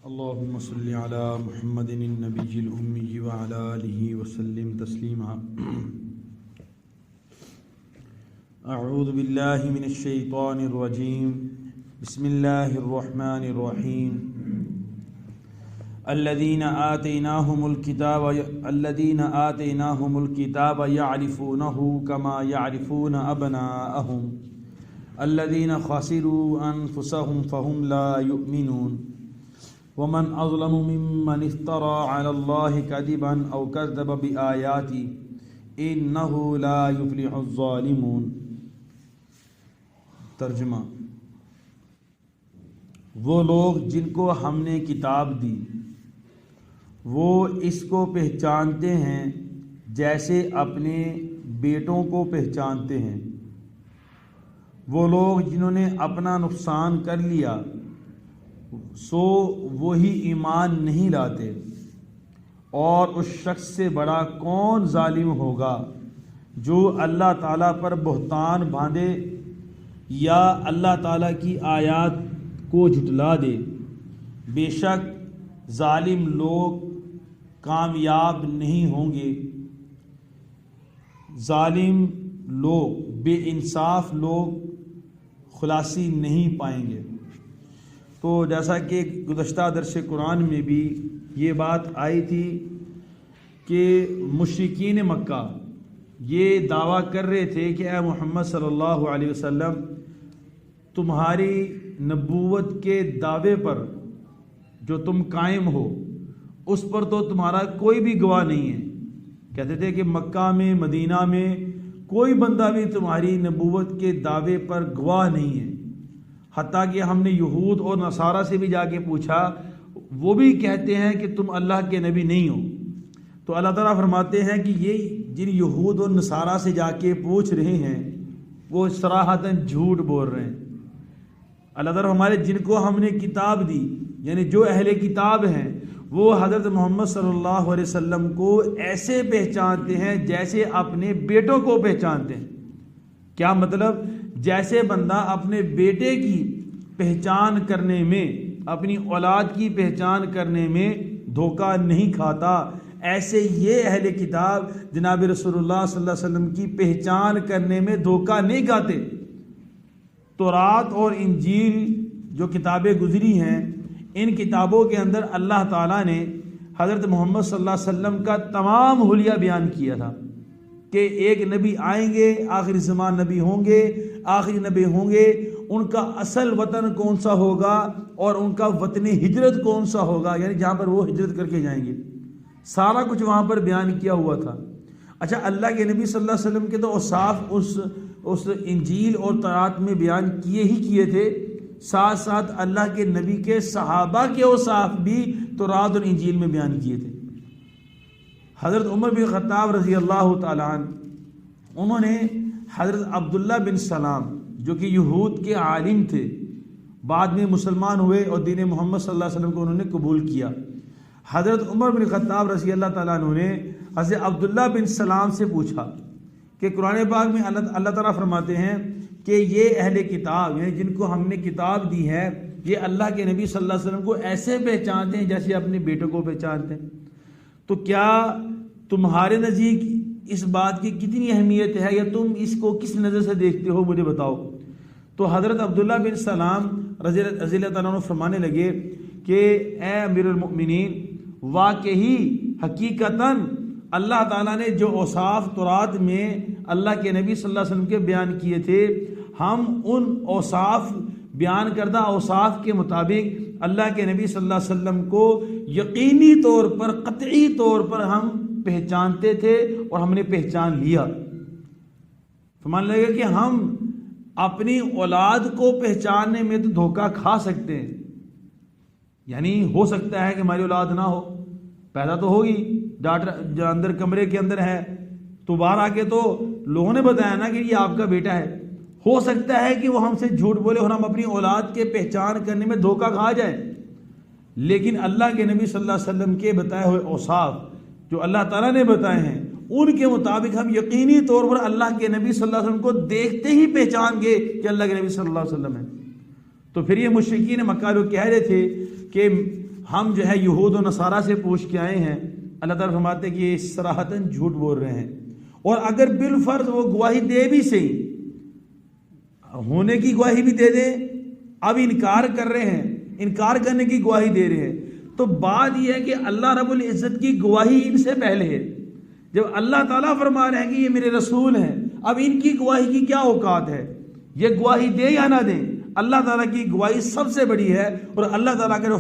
اللهم صل على محمد النبي الأمي وعلى آله وسلم تسليما. أعوذ بالله من الشيطان الرجيم. بسم الله الرحمن الرحيم. الذين آتيناهم الكتاب يعرفونه كما يعرفون أبناءهم الذين خسروا أنفسهم فهم لا يؤمنون. ومن أظلم ممن افترى على الله كذبا أو كذب بآياته إنه لا يفلح الظالمون. ترجمہ: وہ لوگ جن کو ہم نے کتاب دی وہ اس کو پہچانتے ہیں جیسے اپنے بیٹوں کو پہچانتے ہیں. وہ لوگ جنہوں نے اپنا نقصان کر لیا سو وہی ایمان نہیں لاتے، اور اس شخص سے بڑا کون ظالم ہوگا جو اللہ تعالیٰ پر بہتان باندھے یا اللہ تعالیٰ کی آیات کو جھٹلا دے. بے شک ظالم لوگ کامیاب نہیں ہوں گے. ظالم لوگ، بے انصاف لوگ خلاصی نہیں پائیں گے. تو جیسا کہ گزشتہ درس قرآن میں بھی یہ بات آئی تھی کہ مشرکین مکہ یہ دعویٰ کر رہے تھے کہ اے محمد صلی اللہ علیہ وسلم، تمہاری نبوت کے دعوے پر جو تم قائم ہو اس پر تو تمہارا کوئی بھی گواہ نہیں ہے. کہتے تھے کہ مکہ میں، مدینہ میں کوئی بندہ بھی تمہاری نبوت کے دعوے پر گواہ نہیں ہے. حتیٰ کہ ہم نے یہود اور نصارہ سے بھی جا کے پوچھا، وہ بھی کہتے ہیں کہ تم اللہ کے نبی نہیں ہو. تو اللہ تعالیٰ فرماتے ہیں کہ یہ جن یہود اور نصارہ سے جا کے پوچھ رہے ہیں وہ صراحتاً جھوٹ بول رہے ہیں. اللہ تعالیٰ ہمارے جن کو ہم نے کتاب دی، یعنی جو اہل کتاب ہیں، وہ حضرت محمد صلی اللہ علیہ وسلم کو ایسے پہچانتے ہیں جیسے اپنے بیٹوں کو پہچانتے ہیں. کیا مطلب؟ جیسے بندہ اپنے بیٹے کی پہچان کرنے میں، اپنی اولاد کی پہچان کرنے میں دھوکہ نہیں کھاتا، ایسے یہ اہل کتاب جناب رسول اللہ صلی اللہ علیہ وسلم کی پہچان کرنے میں دھوکہ نہیں کھاتے. تورات اور انجیل جو کتابیں گزری ہیں، ان کتابوں کے اندر اللہ تعالیٰ نے حضرت محمد صلی اللہ علیہ وسلم کا تمام حلیہ بیان کیا تھا کہ ایک نبی آئیں گے، آخری زمان نبی ہوں گے، آخری نبی ہوں گے، ان کا اصل وطن کون سا ہوگا اور ان کا وطن ہجرت کون سا ہوگا، یعنی جہاں پر وہ ہجرت کر کے جائیں گے. سارا کچھ وہاں پر بیان کیا ہوا تھا. اچھا، اللہ کے نبی صلی اللہ علیہ وسلم کے تو اوصاف اس انجیل اور تورات میں بیان کیے تھے، ساتھ ساتھ اللہ کے نبی کے صحابہ کے اوصاف بھی تورات اور انجیل میں بیان کیے تھے. حضرت عمر بن خطاب رضی اللہ تعالیٰ عنہ، انہوں نے حضرت عبداللہ بن سلام جو کہ یہود کے عالم تھے، بعد میں مسلمان ہوئے اور دین محمد صلی اللہ علیہ وسلم کو انہوں نے قبول کیا. حضرت عمر بن خطاب رضی اللہ تعالیٰ عنہ نے حضرت عبداللہ بن سلام سے پوچھا کہ قرآن پاک میں اللہ تعالیٰ فرماتے ہیں کہ یہ اہل کتاب، یعنی جن کو ہم نے کتاب دی ہے، یہ اللہ کے نبی صلی اللہ علیہ وسلم کو ایسے پہچانتے ہیں جیسے اپنے بیٹوں کو پہچانتے ہیں. تو کیا تمہارے نزدیک اس بات کی کتنی اہمیت ہے، یا تم اس کو کس نظر سے دیکھتے ہو، مجھے بتاؤ. تو حضرت عبداللہ بن سلام رضی اللہ تعالیٰ عنہ فرمانے لگے کہ اے امیر المؤمنین، واقعی حقیقتاً اللہ تعالیٰ نے جو اوصاف تورات میں اللہ کے نبی صلی اللہ علیہ وسلم کے بیان کیے تھے، ہم ان اوصاف، بیان کردہ اوصاف کے مطابق اللہ کے نبی صلی اللہ علیہ وسلم کو یقینی طور پر، قطعی طور پر ہم پہچانتے تھے اور ہم نے پہچان لیا. فرمان لگے کہ ہم اپنی اولاد کو پہچاننے میں تو دھوکہ کھا سکتے ہیں، یعنی ہو سکتا ہے کہ ہماری اولاد نہ ہو، پیدا تو ہوگی، ڈاکٹر جو اندر کمرے کے اندر ہے تو باہر آ کے تو لوگوں نے بتایا نا کہ یہ آپ کا بیٹا ہے. ہو سکتا ہے کہ وہ ہم سے جھوٹ بولے اور ہم اپنی اولاد کے پہچان کرنے میں دھوکہ کھا جائیں. لیکن اللہ کے نبی صلی اللہ علیہ وسلم کے بتائے ہوئے اوصاف جو اللہ تعالیٰ نے بتائے ہیں، ان کے مطابق ہم یقینی طور پر اللہ کے نبی صلی اللہ علیہ وسلم کو دیکھتے ہی پہچان گئے کہ اللہ کے نبی صلی اللہ علیہ وسلم ہے. تو پھر یہ مشرکین مکہ لوگ کہہ رہے تھے کہ ہم جو ہے یہود و نصارہ سے پوچھ کے آئے ہیں، اللہ تعالیٰ فرماتے ہیں کہ یہ صراحتاً جھوٹ بول رہے ہیں، اور اگر بالفرض وہ گواہی دے بھی صحیح، ہونے کی گواہی بھی دے دے، اب انکار کر رہے ہیں، انکار کرنے کی گواہی دے رہے ہیں، تو بات یہ ہے کہ اللہ رب العزت کی گواہی ان سے پہلے ہے۔ جب اللہ تعالیٰ فرما رہے ہیں کہ یہ میرے رسول ہیں، اب ان کی گواہی کی کیا اوقات ہے؟ یہ گواہی دے یا نہ دیں، اللہ تعالیٰ کی گواہی سب سے بڑی ہے، اور اللہ تعالیٰ کا جو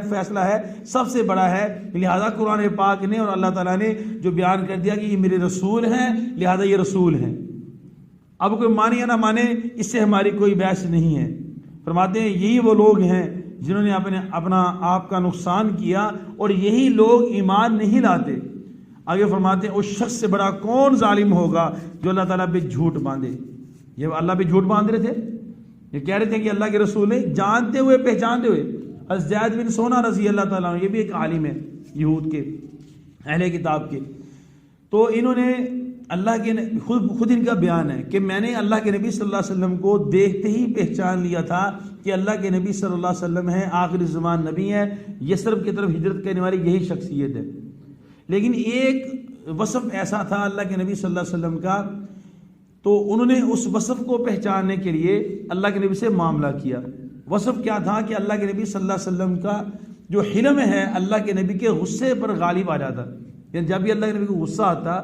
فیصلہ ہے سب سے بڑا ہے۔ لہذا قرآن پاک نے اور اللہ تعالیٰ نے جو بیان کر دیا کہ یہ میرے رسول ہیں، لہذا یہ رسول ہیں، اب کوئی مانے یا نہ مانے اس سے ہماری کوئی بحث نہیں ہے۔ فرماتے ہیں یہی وہ لوگ ہیں جنہوں نے اپنا آپ کا نقصان کیا، اور یہی لوگ ایمان نہیں لاتے۔ آگے فرماتے ہیں اس شخص سے بڑا کون ظالم ہوگا جو اللہ تعالیٰ پہ جھوٹ باندھے۔ یہ اللہ پہ جھوٹ باندھ رہے تھے، یہ کہہ رہے تھے کہ اللہ کے رسول ہیں، جانتے ہوئے پہچانتے ہوئے۔ حضرت زید بن سونا رضی اللہ تعالیٰ عنہ، یہ بھی ایک عالم ہے یہود کے، اہل کتاب کے، تو انہوں نے اللہ کے خود ان کا بیان ہے کہ میں نے اللہ کے نبی صلی اللہ علیہ وسلم کو دیکھتے ہی پہچان لیا تھا کہ اللہ کے نبی صلی اللہ علیہ وسلم ہیں، آخری زمان نبی ہیں، یثرب کی طرف ہجرت کرنے والی یہی شخصیت ہے۔ لیکن ایک وصف ایسا تھا اللہ کے نبی صلی اللہ علیہ وسلم کا، تو انہوں نے اس وصف کو پہچاننے کے لیے اللہ کے نبی سے معاملہ کیا۔ وصف کیا تھا کہ اللہ کے نبی صلی اللہ علیہ وسلم کا جو حلم ہے اللہ کے نبی کے غصے پر غالب آ جاتا، یعنی جب بھی اللہ کے نبی کو غصہ آتا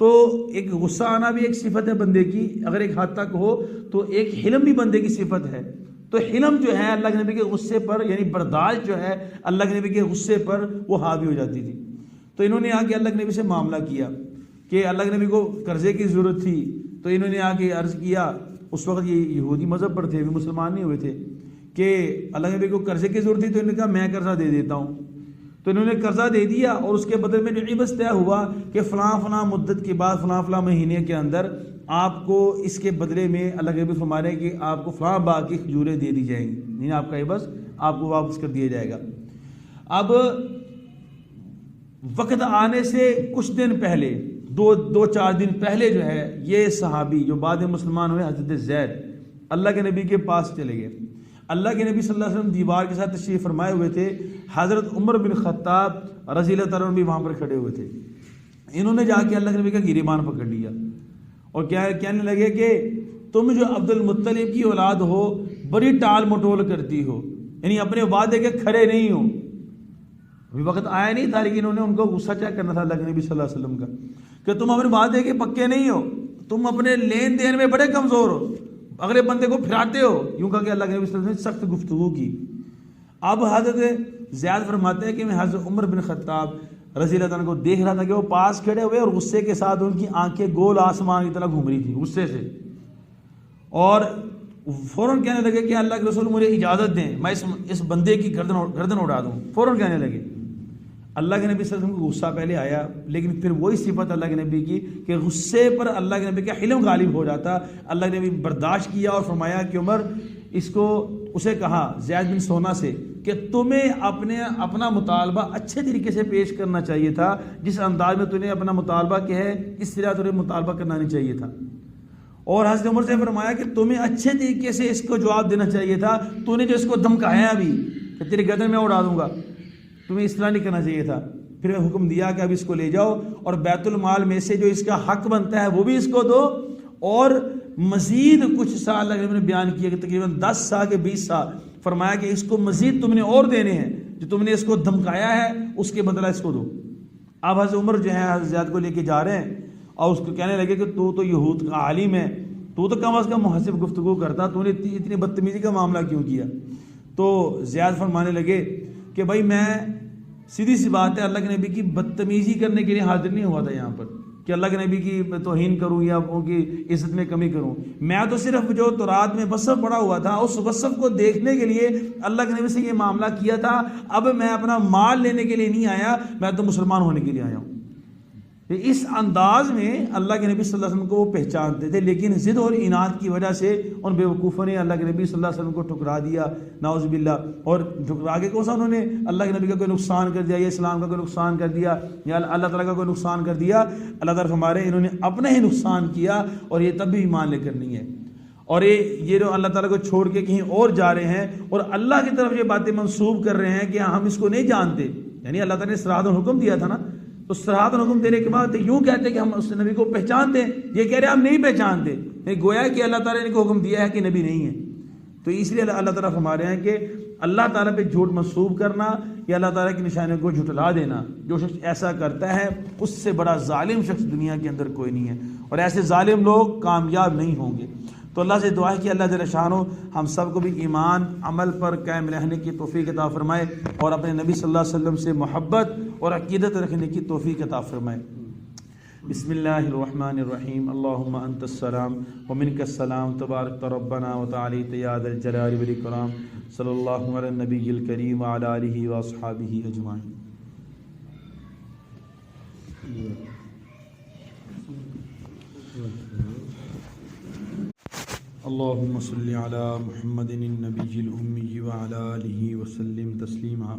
تو ایک غصہ آنا بھی ایک صفت ہے بندے کی، اگر ایک حد تک ہو تو ایک حلم بھی بندے کی صفت ہے۔ تو حلم جو ہے اللہ کے نبی کے غصے پر، یعنی برداشت جو ہے اللہ کے نبی کے غصے پر وہ حاوی ہو جاتی تھی۔ تو انہوں نے آ کے اللہ کے نبی سے معاملہ کیا کہ اللہ کے نبی کو قرضے کی ضرورت تھی، تو انہوں نے آ کے عرض کیا، اس وقت یہ یہودی مذہب پر تھے، بھی مسلمان نہیں ہوئے تھے، کہ اللہ کے نبی کو قرضے کی ضرورت تھی، تو انہوں نے کہا میں قرضہ دے دیتا ہوں۔ تو انہوں نے قرضہ دے دیا، اور اس کے بدلے میں جو عوض طے ہوا کہ فلاں مدت کے بعد فلاں مہینے کے اندر آپ کو اس کے بدلے میں اللہ کے نبی فرما رہے ہیں کہ آپ کو فلاں باغ کی کھجوریں دے دی جائیں گی، یعنی آپ کا عوض آپ کو واپس کر دیا جائے گا۔ اب وقت آنے سے کچھ دن پہلے، دو چار دن پہلے جو ہے یہ صحابی جو بعد میں مسلمان ہوئے، حضرت زید، اللہ کے نبی کے پاس چلے گئے۔ اللہ کے نبی صلی اللہ علیہ وسلم دیوار کے ساتھ تشریف فرمائے ہوئے تھے، حضرت عمر بن خطاب رضی اللہ تعالیٰ عنہ بھی وہاں پر کھڑے ہوئے تھے۔ انہوں نے جا کے اللہ کے نبی کا گریبان پکڑ لیا اور کہنے لگے کہ تم جو عبد المطلب کی اولاد ہو بڑی ٹال مٹول کرتی ہو، یعنی اپنے وعدے کے کھڑے نہیں ہو۔ ابھی وقت آیا نہیں تھا، لیکن انہوں نے ان کو غصہ چیک کرنا تھا اللہ کے نبی صلی اللہ علیہ وسلم کا، کہ تم اپنے وعدے کے پکے نہیں ہو، تم اپنے لین دین میں بڑے کمزور ہو، اگلے بندے کو پھراتے ہو، یوں کہا کہ اللہ کے نبی صلی اللہ علیہ وسلم نے سخت گفتگو کی۔ اب حضرت زیاد فرماتے ہیں کہ میں حضرت عمر بن خطاب رضی اللہ عنہ کو دیکھ رہا تھا کہ وہ پاس کھڑے ہوئے اور غصے کے ساتھ ان کی آنکھیں گول آسمان کی طرح گھوم رہی تھی غصے سے، اور فوراً کہنے لگے کہ اللہ کے رسول مجھے اجازت دیں میں اس بندے کی گردن اڑا دوں۔ فوراً کہنے لگے۔ اللہ کے نبی صلی اللہ علیہ وسلم کو غصہ پہلے آیا، لیکن پھر وہی صفت اللہ کے نبی کی کہ غصے پر اللہ کے نبی کا حلم غالب ہو جاتا۔ اللہ کے نبی برداشت کیا اور فرمایا کہ عمر، اسے کہا زید بن سونا سے کہ تمہیں اپنا مطالبہ اچھے طریقے سے پیش کرنا چاہیے تھا، جس انداز میں تمہیں اپنا مطالبہ کیا ہے اس طرح تمہیں مطالبہ کرنا نہیں چاہیے تھا۔ اور حضرت عمر سے فرمایا کہ تمہیں اچھے طریقے سے اس کو جواب دینا چاہیے تھا، تو نے جو اس کو دھمکایا ابھی کہ تیری گردن میں اڑا دوں گا، تمہیں اس طرح نہیں کرنا چاہیے تھا۔ پھر حکم دیا کہ اب اس کو لے جاؤ اور بیت المال میں سے جو اس کا حق بنتا ہے وہ بھی اس کو دو، اور مزید کچھ سال اللہ نے بیان کیا کہ تقریباً 10 سال کے 20 سال، فرمایا کہ اس کو مزید تم نے اور دینے ہیں، جو تم نے اس کو دھمکایا ہے اس کے بدلہ اس کو دو۔ اب حضرت عمر جو ہے حضرت زیاد کو لے کے جا رہے ہیں اور اس کو کہنے لگے کہ تو یہود کا عالم ہے، تو کم از کم محسب گفتگو کرتا، تو نے اتنی بدتمیزی کا معاملہ کیوں کیا؟ تو زیاد فرمانے لگے کہ بھائی میں سیدھی سی بات ہے اللہ کے نبی کی بدتمیزی کرنے کے لیے حاضر نہیں ہوا تھا یہاں پر کہ اللہ کے نبی کی توہین کروں یا ان کی عزت میں کمی کروں۔ میں تو صرف جو تورات میں وصف پڑا ہوا تھا اس وصف کو دیکھنے کے لیے اللہ کے نبی سے یہ معاملہ کیا تھا۔ اب میں اپنا مال لینے کے لیے نہیں آیا، میں تو مسلمان ہونے کے لیے آیا ہوں۔ اس انداز میں اللہ کے نبی صلی اللہ علیہ وسلم کو وہ پہچانتے تھے، لیکن ضد اور اناد کی وجہ سے ان بیوقوفوں نے اللہ کے نبی صلی اللہ علیہ وسلم کو ٹھکرا دیا، نعوذ باللہ۔ اور ٹھکرا کے کون سا انہوں نے اللہ کے نبی کا کوئی نقصان کر دیا یا اسلام کا کوئی نقصان کر دیا یا اللہ تعالیٰ کا کوئی نقصان کر دیا؟ اللہ تعالیٰ ہمارے انہوں نے اپنا ہی نقصان کیا، اور یہ تب بھی ایمان لے کر نہیں ہے۔ اور یہ جو اللہ تعالیٰ کو چھوڑ کے کہیں اور جا رہے ہیں اور اللہ کی طرف یہ باتیں منسوب کر رہے ہیں کہ ہم اس کو نہیں جانتے. یعنی اللہ تعالیٰ نے صراط الحکم دیا تھا نا, تو صراط الحکم دینے کے بعد یوں کہتے ہیں کہ ہم اس نبی کو پہچانتے ہیں, یہ کہہ رہے ہیں ہم نہیں پہچانتے. گویا کہ اللہ تعالیٰ نے ان کو حکم دیا ہے کہ نبی نہیں ہے. تو اس لیے اللہ تعالیٰ فرما رہے ہیں کہ اللہ تعالیٰ پہ جھوٹ منسوب کرنا یا اللہ تعالیٰ کی نشانیوں کو جھٹلا دینا, جو شخص ایسا کرتا ہے اس سے بڑا ظالم شخص دنیا کے اندر کوئی نہیں ہے, اور ایسے ظالم لوگ کامیاب نہیں ہوں گے. تو اللہ سے دعا ہے کہ اللہ جل شانہ ہم سب کو بھی ایمان عمل پر قائم رہنے کی توفیق عطا فرمائے, اور اپنے نبی صلی اللہ علیہ وسلم سے محبت اور عقیدت رکھنے کی توفیق عطا فرمائے. بسم اللہ الرحمن الرحیم. اللہم انت السلام ومنک السلام تبارک ربنا وتعالیت یا ذا الجلال والاکرام. صلی اللہ علی النبی الکریم وعلی آلہ واصحابہ اجمعین. اللہم صلی علی محمد النبی الأمی وعلی آلہ وسلم تسلیما.